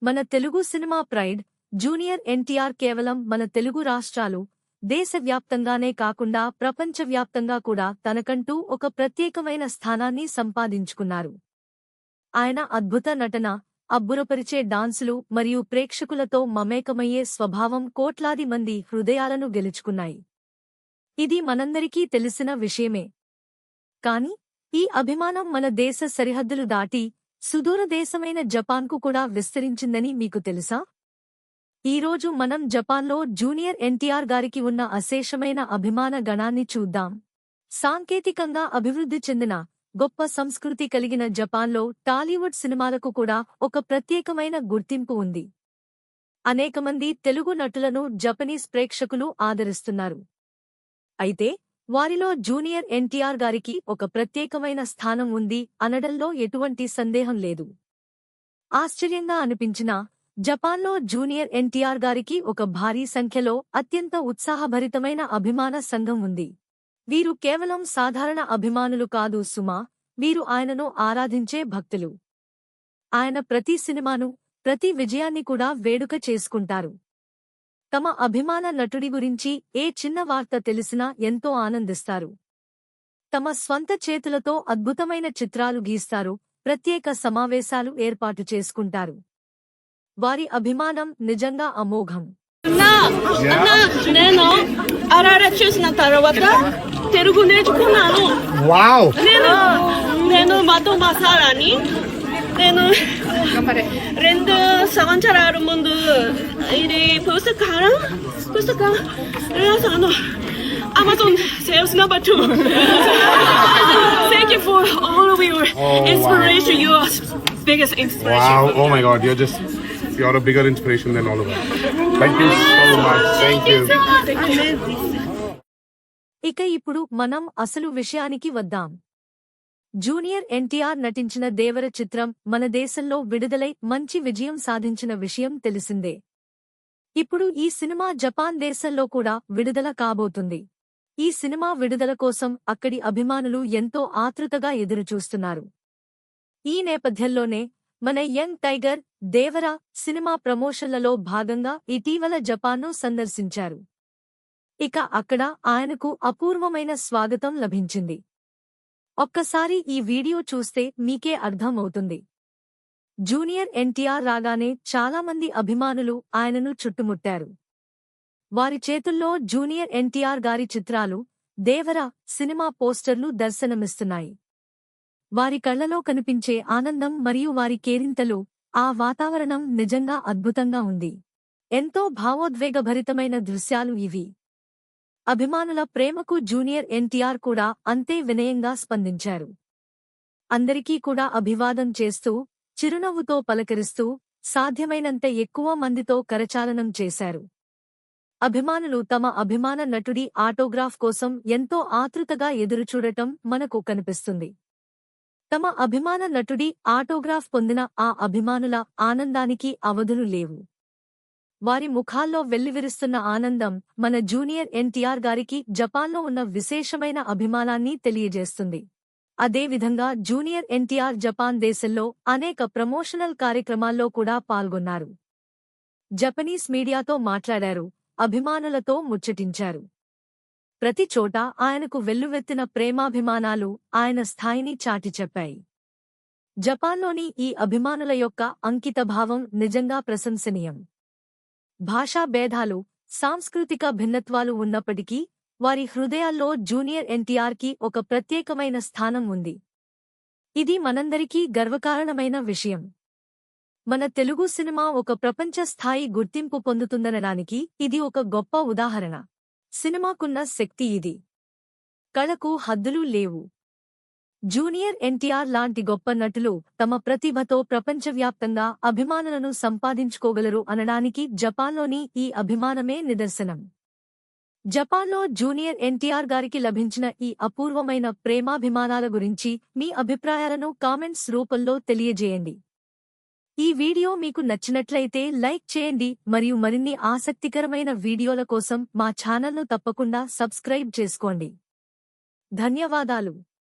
మన Telugu cinema pride junior NTR కేవలం మన తెలుగు రాష్ట్రాలు, దేశవ్యాప్తంగానే కాకుండా ప్రపంచవ్యాప్తంగా కూడా తనకంటూ ఒక ప్రత్యేకమైన స్థానాన్ని సంపాదించుకున్నారు. ఆయన అద్భుత నటన, అబ్బురపరిచే డాన్సులు మరియు ప్రేక్షకులతో మమేకమయ్యే స్వభావం కోట్లాది మంది హృదయాలను గెలుచుకున్నాయి. ఇది మనందరికీ తెలిసిన విషయమే. కాని ఈ అభిమానం మన దేశ సరిహద్దులు దాటి సుదూర దేశమైన జపాన్కు కూడా విస్తరించిందని మీకు తెలుసా? ఈరోజు మనం జపాన్లో జూనియర్ ఎన్టీఆర్ గారికి ఉన్న అశేషమైన అభిమాన గణాన్ని చూద్దాం. సాంకేతికంగా అభివృద్ధి చెందిన, గొప్ప సంస్కృతి కలిగిన జపాన్లో టాలీవుడ్ సినిమాలకు కూడా ఒక ప్రత్యేకమైన గుర్తింపు ఉంది. అనేకమంది తెలుగు నటులను జపనీస్ ప్రేక్షకులు ఆదరిస్తున్నారు. అయితే వారిలో జూనియర్ ఎన్టీఆర్ గారికి ఒక ప్రత్యేకమైన స్థానం ఉంది అనడంలో ఎటువంటి సందేహం లేదు. ఆశ్చర్యంగా అనిపించినా జపాన్లో జూనియర్ ఎన్టీఆర్ గారికి ఒక భారీ సంఖ్యలో అత్యంత ఉత్సాహభరితమైన అభిమాన సంఘం ఉంది. వీరు కేవలం సాధారణ అభిమానులు కాదు సుమా, వీరు ఆయనను ఆరాధించే భక్తులు. ఆయన ప్రతి సినిమాను, ప్రతి విజయాన్ని కూడా వేడుక చేసుకుంటారు. తమ అభిమాన నటుడి గురించి ఏ చిన్న వార్త తెలిసినా ఎంతో ఆనందిస్తారు. తమ స్వంత చేతులతో అద్భుతమైన చిత్రాలు గీస్తారు, ప్రత్యేక సమావేశాలు ఏర్పాటు చేసుకుంటారు. వారి అభిమానం నిజంగా అమోఘం. నేను ఆర్ఆర్ఆర్ చూసిన తర్వాత తెలుగు నేర్చుకున్నాను. నేను మధు మసాలాని నేను 2 సంవత్సరాల ముందు ఇది పుస్తకం రాసాను. Amazon sales number 2. Thank you for all of your inspiration. You are biggest inspiration. Wow! Oh my God! You're a bigger inspiration than all of us. Thank you so much. Thank you. ఇక ఇప్పుడు మనం అసలు విషయానికి వద్దాం. Junior NTR నటించిన దేవర చిత్రం మన దేశంలో విడుదలై మంచి విజయం సాధించిన విషయం తెలిసిందే. ఇప్పుడు ఈ సినిమా జపాన్ దేశంలో కూడా విడుదల కాబోతుంది. ఈ సినిమా విడుదల కోసం అక్కడి అభిమానులు ఎంతో ఆతృతగా ఎదురుచూస్తున్నారు. ఈ నేపథ్యంలోనే మన యంగ్ టైగర్ దేవర సినిమా ప్రమోషన్లలో భాగంగా ఇటీవల జపాన్ను సందర్శించారు. ఇక అక్కడ ఆయనకు అపూర్వమైన స్వాగతం లభించింది. ఒక్కసారి ఈ వీడియో చూస్తే మీకే అర్థమవుతుంది. జూనియర్ ఎన్టీఆర్ రాగానే చాలామంది అభిమానులు ఆయనను చుట్టుముట్టారు. వారి చేతుల్లో జూనియర్ ఎన్టీఆర్ గారి చిత్రాలు, దేవర సినిమా పోస్టర్లు దర్శనమిస్తున్నాయి. వారి కళ్లలో కనిపించే ఆనందం మరియు వారి కేరింతలు, ఆ వాతావరణం నిజంగా అద్భుతంగా ఉంది. ఎంతో భావోద్వేగభరితమైన దృశ్యాలు ఇవి. అభిమానుల ప్రేమకు జూనియర్ ఎన్టీఆర్ కూడా అంతే వినయంగా స్పందించారు. అందరికీ కూడా అభివాదం చేస్తూ, చిరునవ్వుతో పలకరిస్తూ, సాధ్యమైనంత ఎక్కువ మందితో కరచాలనం చేశారు. అభిమానులు తమ అభిమాన నటుడి ఆటోగ్రాఫ్ కోసం ఎంతో ఆతృతగా ఎదురుచూడటం మనకు కనిపిస్తుంది. తమ అభిమాన నటుడి ఆటోగ్రాఫ్ పొందిన ఆ అభిమానుల ఆనందానికి అవధులు లేవు. వారి ముఖాల్లో వెల్లివిరుస్తున్న ఆనందం మన జూనియర్ ఎన్టీఆర్ గారికి జపాన్లో ఉన్న విశేషమైన అభిమానాన్ని తెలియజేస్తుంది. అదేవిధంగా జూనియర్ ఎన్టీఆర్ జపాన్ దేశంలో అనేక ప్రమోషనల్ కార్యక్రమాల్లో కూడా పాల్గొన్నారు. జపనీస్ మీడియాతో మాట్లాడారు, అభిమానులతో ముచ్చటించారు. ప్రతి చోటా ఆయనకు వెల్లువెత్తిన ప్రేమాభిమానాలు ఆయన స్థాయిని చాటి చెప్పాయి. జపాన్లోని ఈ అభిమానుల యొక్క అంకితభావం నిజంగా ప్రశంసనీయం. భాషా భేదాలు, సాంస్కృతిక భిన్నత్వాలు ఉన్నప్పటికీ వారి హృదయాల్లో జూనియర్ ఎన్టీఆర్కి ఒక ప్రత్యేకమైన స్థానం ఉంది. ఇది మనందరికీ గర్వకారణమైన విషయం. మన తెలుగు సినిమా ఒక ప్రపంచ స్థాయి గుర్తింపు పొందుతుందనడానికి ఇది ఒక గొప్ప ఉదాహరణ. సినిమాకున్న శక్తి ఇది. కళకు హద్దులు లేవు. జూనియర్ ఎన్టీఆర్ లాంటి గొప్ప నటులు తమ ప్రతిభతో ప్రపంచవ్యాప్తంగా అభిమానులను సంపాదించుకోగలరు అనడానికి జపాన్లోని ఈ అభిమానమే నిదర్శనం. జపాన్లో జూనియర్ ఎన్టీఆర్ గారికి లభించిన ఈ అపూర్వమైన ప్రేమాభిమానాల గురించి మీ అభిప్రాయాలను కామెంట్స్ రూపంలో తెలియజేయండి. ఈ వీడియో మీకు నచ్చినట్లయితే లైక్ చేయండి మరియు మరిన్ని ఆసక్తికరమైన వీడియోల కోసం మా ఛానల్ను తప్పకుండా సబ్స్క్రైబ్ చేసుకోండి. ధన్యవాదాలు.